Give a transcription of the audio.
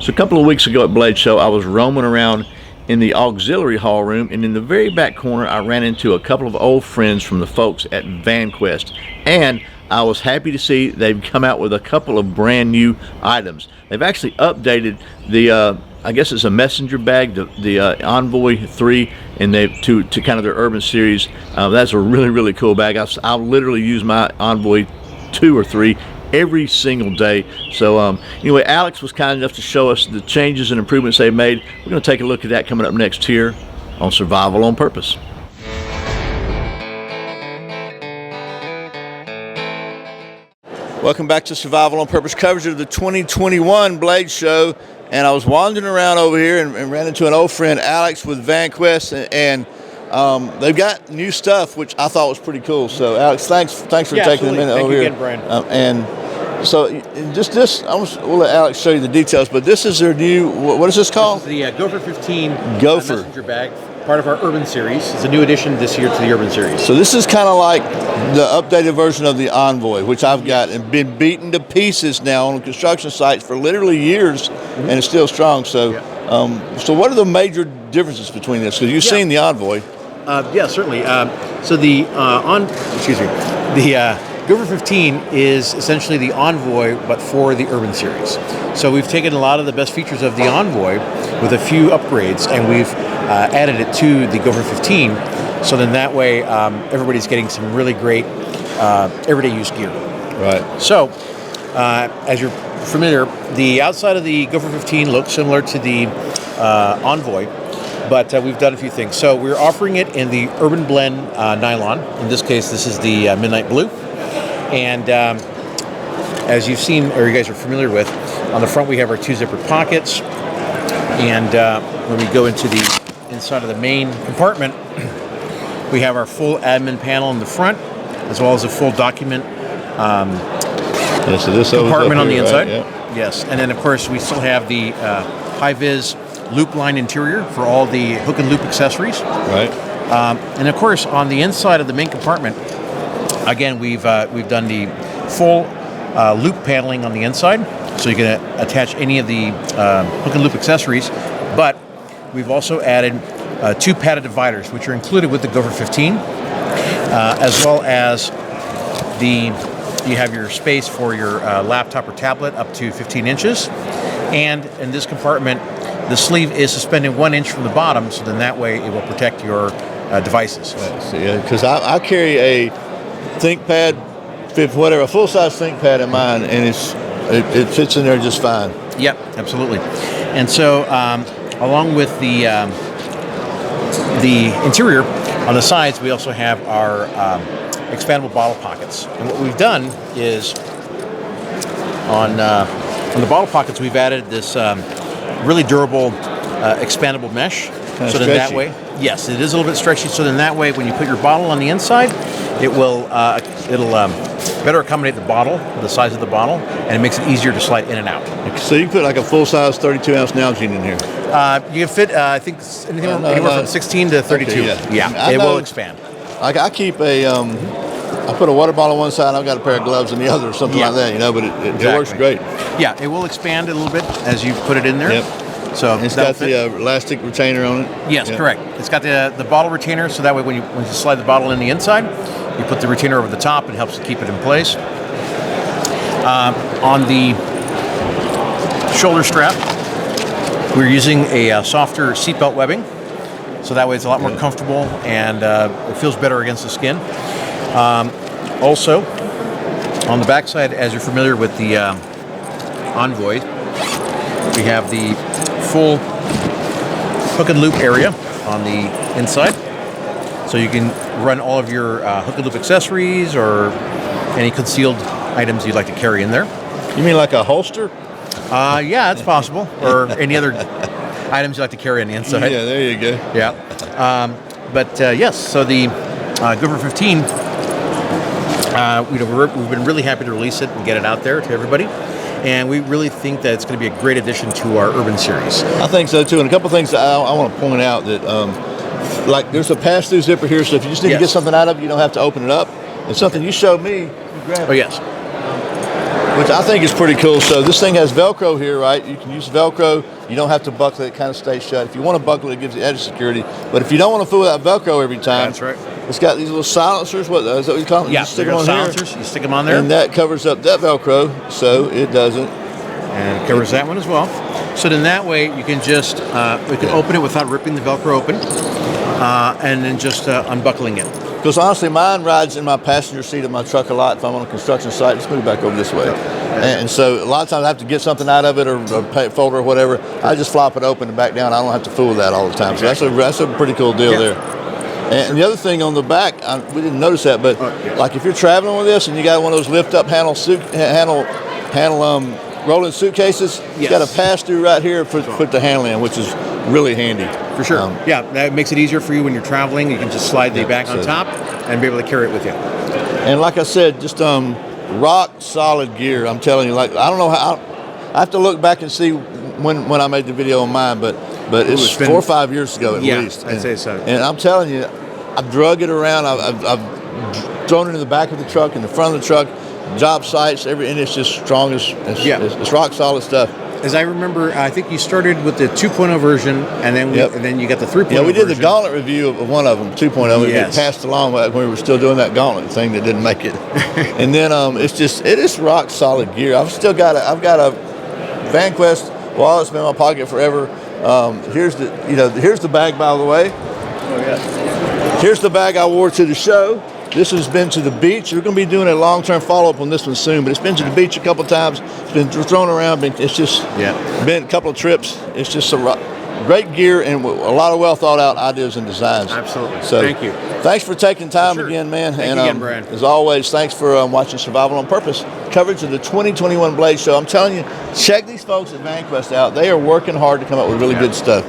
So a couple of weeks ago at Blade Show, I was roaming around in the auxiliary hall room, and in the very back corner I ran into a couple of old friends from the folks at Vanquest, and I was happy to see they've come out with a couple of brand new items. They've actually updated the I guess it's a messenger bag, the Envoy 3, and they to kind of their urban series. That's a really cool bag. I'll literally use my Envoy 2 or 3 every single day. So anyway, Alex was kind enough to show us the changes and improvements they've made. We're going to take a look at that coming up next here on Survival on Purpose. Welcome back to Survival on Purpose coverage of the 2021 Blade Show. And I was wandering around over here and ran into an old friend, Alex, with Vanquest, and they've got new stuff, which I thought was pretty cool. So, Alex, thanks for taking a minute over here. Thank you again, Brian. And so, just this, we'll let Alex show you the details, but this is their new, what is this called? This is the Gopher 15 Gopher messenger bag, part of our Urban Series. It's a new addition this year to the Urban Series. So this is kind of like the updated version of the Envoy, which I've got and been beaten to pieces now on construction sites for literally years, and it's still strong. So, so what are the major differences between this? Because you've seen the Envoy. Yeah, certainly. So the Gopher 15 is essentially the Envoy, but for the Urban Series. So we've taken a lot of the best features of the Envoy with a few upgrades, and we've added it to the Gopher 15. So then that way, everybody's getting some really great everyday use gear. Right. So, as you're familiar, the outside of the Gopher 15 looks similar to the Envoy, but we've done a few things. So we're offering it in the Urban Blend nylon. In this case, this is the Midnight Blue. And as you've seen, or you guys are familiar with, on the front we have our 2 zipper pockets. And when we go into the inside of the main compartment, we have our full admin panel in the front, as well as a full document so this compartment on the inside. Right? Yeah. Yes, and then of course we still have the high-vis loop line interior for all the hook and loop accessories. Right. And of course on the inside of the main compartment, again we've done the full loop paneling on the inside, so you can attach any of the hook and loop accessories. But we've also added 2 padded dividers, which are included with the Gopher 15, as well as you have your space for your laptop or tablet up to 15 inches. And in this compartment, the sleeve is suspended 1 inch from the bottom, so then that way it will protect your devices. Because I carry a ThinkPad, whatever, a full-size ThinkPad in mine, and it fits in there just fine. Yep, absolutely. And so, along with the interior, on the sides, we also have our expandable bottle pockets. And what we've done is, on the bottle pockets, we've added this really durable expandable mesh. Kind of so then that way, yes, it is a little bit stretchy. So then that way, when you put your bottle on the inside, it'll better accommodate the bottle, the size of the bottle, and it makes it easier to slide in and out. So you can put like a full-size 32-ounce Nalgene in here. You can fit, I think, anywhere from 16 to 32. Okay, yeah, it will expand. I keep I put a water bottle on one side, I've got a pair of gloves on the other, or something like that, but it works great. Yeah, it will expand a little bit as you put it in there. Yep. So and it's got the elastic retainer on it. Yes, correct. It's got the bottle retainer, so that way when you slide the bottle in the inside, you put the retainer over the top. It helps to keep it in place. On the shoulder strap, we're using a softer seatbelt webbing, so that way it's a lot more comfortable and it feels better against the skin. Also, on the backside, as you're familiar with the Envoy, we have the full hook and loop area on the inside, so you can run all of your hook and loop accessories or any concealed items you'd like to carry in there. You mean like a holster? Yeah, it's possible. Or any other items you like to carry on the inside. Yeah, there you go. Yeah. But yes, so the Gopher 15, we've been really happy to release it and get it out there to everybody. And we really think that it's going to be a great addition to our Urban Series. I think so, too. And a couple things I want to point out that, like, there's a pass-through zipper here, so if you just need to get something out of it, you don't have to open it up. And something you showed me, you grab it. Oh, yes. which I think is pretty cool. So this thing has Velcro here, right? You can use Velcro. You don't have to buckle it. It kind of stays shut. If you want to buckle it, it gives you added security. But if you don't want to fool with that Velcro every time, that's right. It's got these little silencers. What is that what you call them? Yeah, you stick them on silencers. Here, you stick them on there. and that covers up that Velcro, so it doesn't. And it covers that one as well. So then that way you can just, we can open it without ripping the Velcro open, and then just unbuckling it. Because honestly, mine rides in my passenger seat of my truck a lot if I'm on a construction site. Let's move back over this way. And so a lot of times I have to get something out of it or folder or whatever. I just flop it open and back down. I don't have to fool with that all the time. So that's a pretty cool deal there. And the other thing on the back, we didn't notice that, but like if you're traveling with this and you got one of those lift-up handle rolling suitcases, you got a pass-through right here to put the handle in, which is really handy. For sure. That makes it easier for you when you're traveling. You can just slide the bag on top and be able to carry it with you. And like I said, just rock solid gear. I'm telling you, like I don't know how. I have to look back and see when I made the video on mine, but it's 4 or 5 years ago at least. I'd say so. And I'm telling you, I've drug it around. I've thrown it in the back of the truck, in the front of the truck, job sites, and it's just strong as it's rock solid stuff. As I remember, I think you started with the 2.0 version, and then and then you got the 3.0. Yeah, we did version. the gauntlet review of one of them, 2.0. It passed along when we were still doing that gauntlet thing that didn't make it. And then it is rock solid gear. I've got a Vanquest wallet. It's been in my pocket forever. Here's the bag, by the way. Oh yeah. Here's the bag I wore to the show. This has been to the beach. We're going to be doing a long-term follow-up on this one soon, but it's been to the beach a couple of times. It's been thrown around. It's just been a couple of trips. It's just great gear and a lot of well-thought-out ideas and designs. Absolutely. So, thank you. Thanks for taking time again, man. Thank you again, Brian. As always, thanks for watching Survival on Purpose coverage of the 2021 Blade Show. I'm telling you, check these folks at Vanquest out. They are working hard to come up with really good stuff.